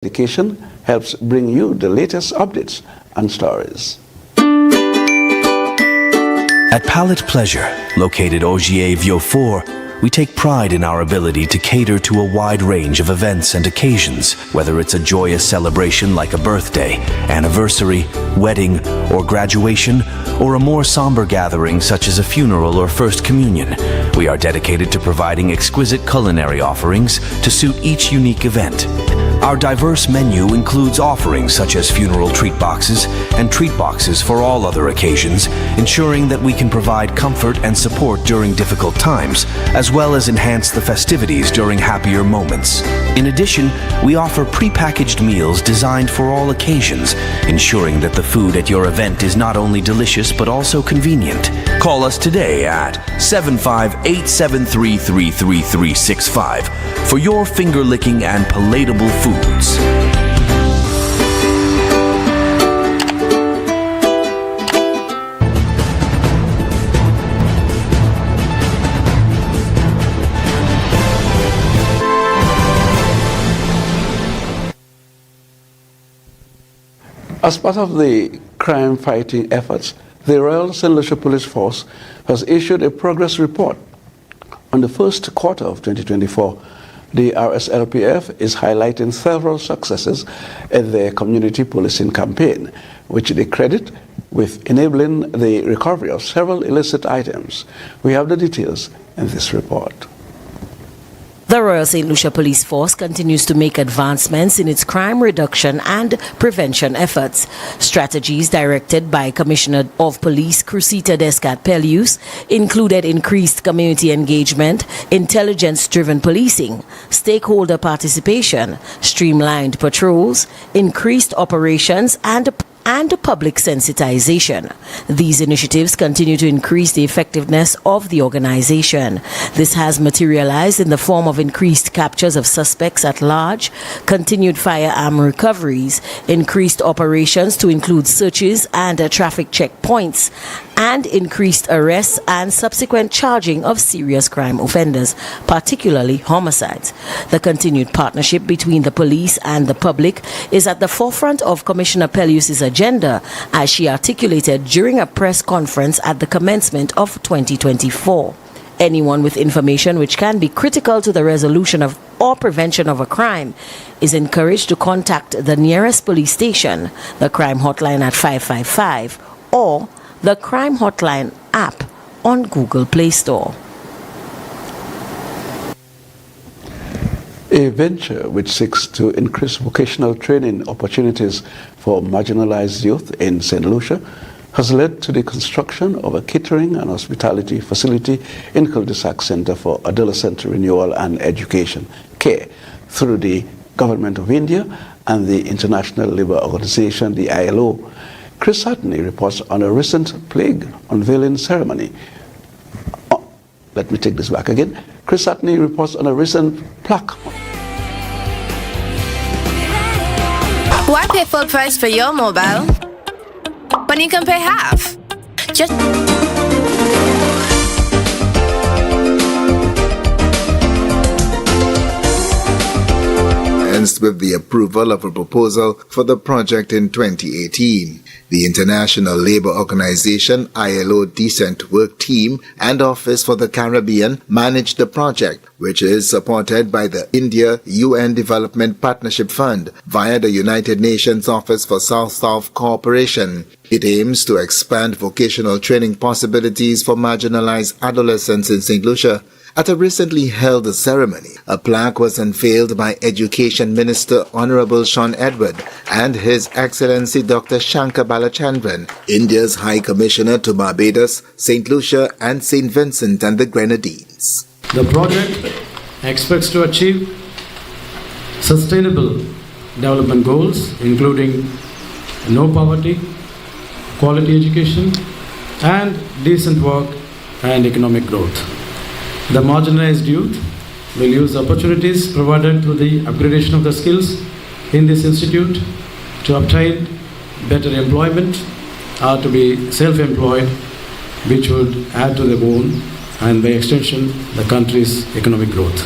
Education helps bring you the latest updates and stories. At Palette Pleasure, located Ogier Vieux Fort, we take pride in our ability to cater to a wide range of events and occasions, whether it's a joyous celebration like a birthday, anniversary, wedding, or graduation, or a more somber gathering such as a funeral or first communion. We are dedicated to providing exquisite culinary offerings to suit each unique event. Our diverse menu includes offerings such as funeral treat boxes and treat boxes for all other occasions, ensuring that we can provide comfort and support during difficult times, as well as enhance the festivities during happier moments. In addition, we offer prepackaged meals designed for all occasions, ensuring that the food at your event is not only delicious but also convenient. Call us today at 75-873-3365 for your finger-licking and palatable foods. As part of the crime-fighting efforts, the Royal St. Lucia Police Force has issued a progress report on the first quarter of 2024. The RSLPF is highlighting several successes in their community policing campaign, which they credit with enabling the recovery of several illicit items. We have the details in this report. The Royal St. Lucia Police Force continues to make advancements in its crime reduction and prevention efforts. Strategies directed by Commissioner of Police Cressida Descat-Pelleus included increased community engagement, intelligence-driven policing, stakeholder participation, streamlined patrols, increased operations, and public sensitization. These initiatives continue to increase the effectiveness of the organization. This has materialized in the form of increased captures of suspects at large, continued firearm recoveries, increased operations to include searches and traffic checkpoints, and increased arrests and subsequent charging of serious crime offenders, particularly homicides. The continued partnership between the police and the public is at the forefront of Commissioner Pelleus's agenda, as she articulated during a press conference at the commencement of 2024. Anyone with information which can be critical to the resolution of or prevention of a crime is encouraged to contact the nearest police station, the crime hotline at 555, or the Crime Hotline app on Google Play Store. A venture which seeks to increase vocational training opportunities for marginalized youth in St. Lucia has led to the construction of a catering and hospitality facility in Cul-de-sac Center for Adolescent Renewal and Education, CARE, through the Government of India and the International Labour Organization, the ILO. Chris Satney reports on a recent plaque unveiling ceremony. Let me take this back again. Chris Satney reports on a recent plaque. Why pay full price for your mobile when you can pay half? Just with the approval of a proposal for the project in 2018. The International Labour Organization ILO Decent Work Team and Office for the Caribbean managed the project, which is supported by the India UN Development Partnership Fund via the United Nations Office for South-South Cooperation. It aims to expand vocational training possibilities for marginalized adolescents in St. Lucia. At a recently held ceremony, a plaque was unveiled by Education Minister Honorable Sean Edward and His Excellency Dr. Shankar Balachandran, India's High Commissioner to Barbados, St. Lucia and St. Vincent and the Grenadines. The project expects to achieve sustainable development goals, including no poverty, quality education, and decent work and economic growth. The marginalized youth will use opportunities provided through the upgradation of the skills in this institute to obtain better employment or to be self-employed, which would add to their own and by extension the country's economic growth.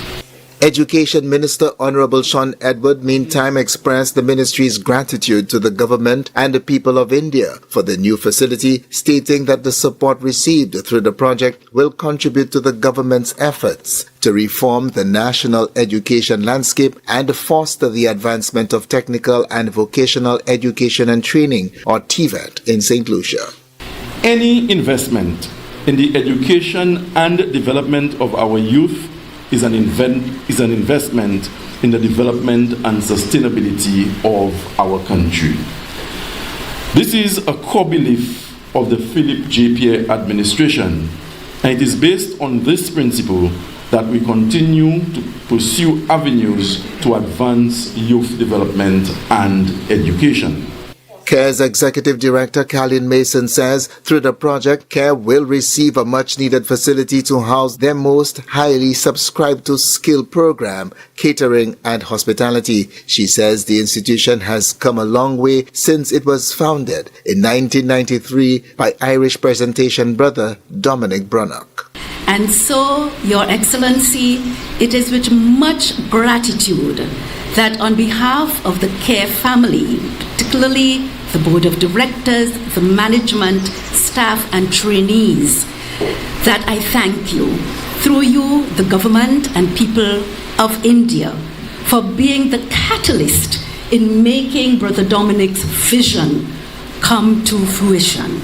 Education Minister Honorable Sean Edward meantime expressed the ministry's gratitude to the government and the people of India for the new facility, stating that the support received through the project will contribute to the government's efforts to reform the national education landscape and foster the advancement of technical and vocational education and training, or TVET, in St. Lucia. Any investment in the education and development of our youth is an investment in the development and sustainability of our country. This is a core belief of the Philip J. Pierre administration, and it is based on this principle that we continue to pursue avenues to advance youth development and education. CARE's Executive Director Kalin Mason says through the project, CARE will receive a much-needed facility to house their most highly subscribed to skill program, catering and hospitality. She says the institution has come a long way since it was founded in 1993 by Irish presentation brother Dominic Brunnock. And so, Your Excellency, it is with much gratitude that on behalf of the CARE family, particularly the Board of Directors, the management, staff and trainees, that I thank you, through you, the government and people of India, for being the catalyst in making Brother Dominic's vision come to fruition.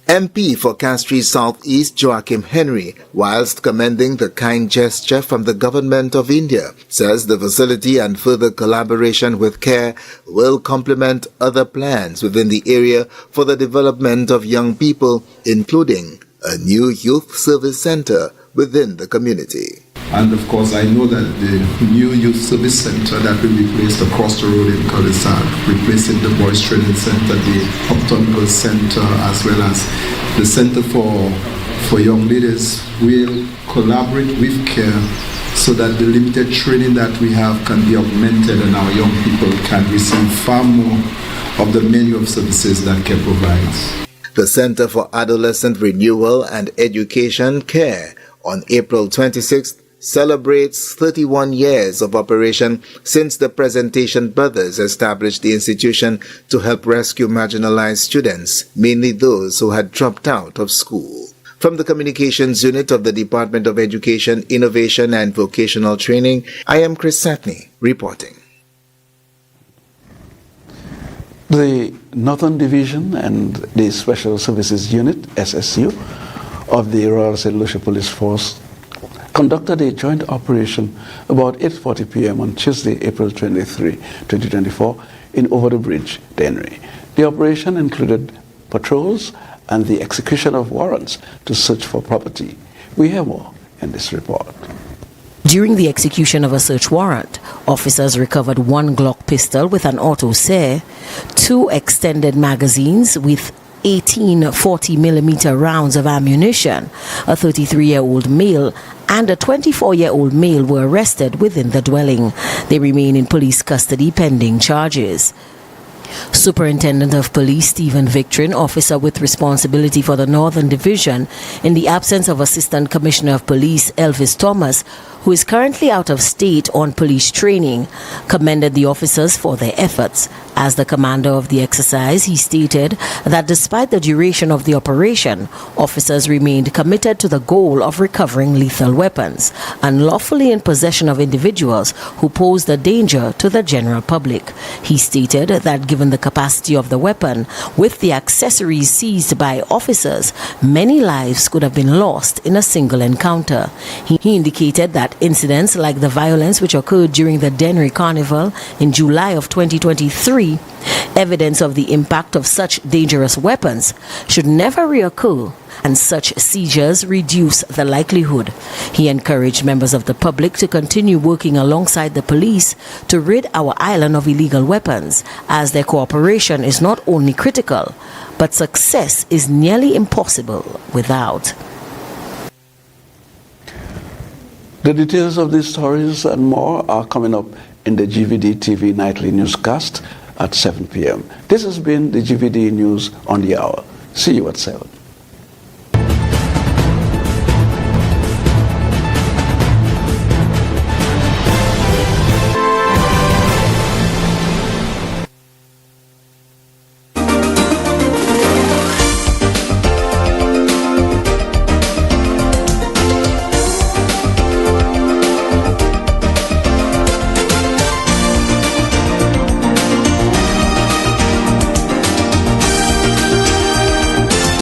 MP for Castries Southeast Joachim Henry, whilst commending the kind gesture from the Government of India, says the facility and further collaboration with CARE will complement other plans within the area for the development of young people, including a new youth service center within the community. And of course, I know that the new youth service center that will be placed across the road in Cul-de-sac, replacing the Boys Training Center, the Uptown Girls Center, as well as the Center for Young Leaders, will collaborate with CARE so that the limited training that we have can be augmented and our young people can receive far more of the menu of services that CARE provides. The Center for Adolescent Renewal and Education, CARE, on April 26th, celebrates 31 years of operation since the Presentation Brothers established the institution to help rescue marginalized students, mainly those who had dropped out of school. From the Communications Unit of the Department of Education, Innovation and Vocational Training, I am Chris Satney reporting. The Northern Division and the Special Services Unit, SSU, of the Royal St. Lucia Police Force conducted a joint operation about 8:40 p.m. on Tuesday, April 23, 2024, in Over the Bridge, Dennery. The operation included patrols and the execution of warrants to search for property. We hear more in this report. During the execution of a search warrant, officers recovered one Glock pistol with an auto say, 2 extended magazines with 18 40mm rounds of ammunition, a 33-year-old male and a 24-year-old male were arrested within the dwelling. They remain in police custody pending charges. Superintendent of Police Stephen Victorin, officer with responsibility for the Northern Division, in the absence of Assistant Commissioner of Police Elvis Thomas, who is currently out of state on police training, commended the officers for their efforts. As the commander of the exercise, he stated that despite the duration of the operation, officers remained committed to the goal of recovering lethal weapons, unlawfully in possession of individuals who posed a danger to the general public. He stated that given the capacity of the weapon, with the accessories seized by officers, many lives could have been lost in a single encounter. He indicated that incidents like the violence which occurred during the Dennery Carnival in July of 2023, evidence of the impact of such dangerous weapons, should never reoccur, and such seizures reduce the likelihood. He encouraged members of the public to continue working alongside the police to rid our island of illegal weapons, as their cooperation is not only critical, but success is nearly impossible without. The details of these stories and more are coming up in the GVD TV nightly newscast at 7 p.m. This has been the GVD News on the Hour. See you at 7.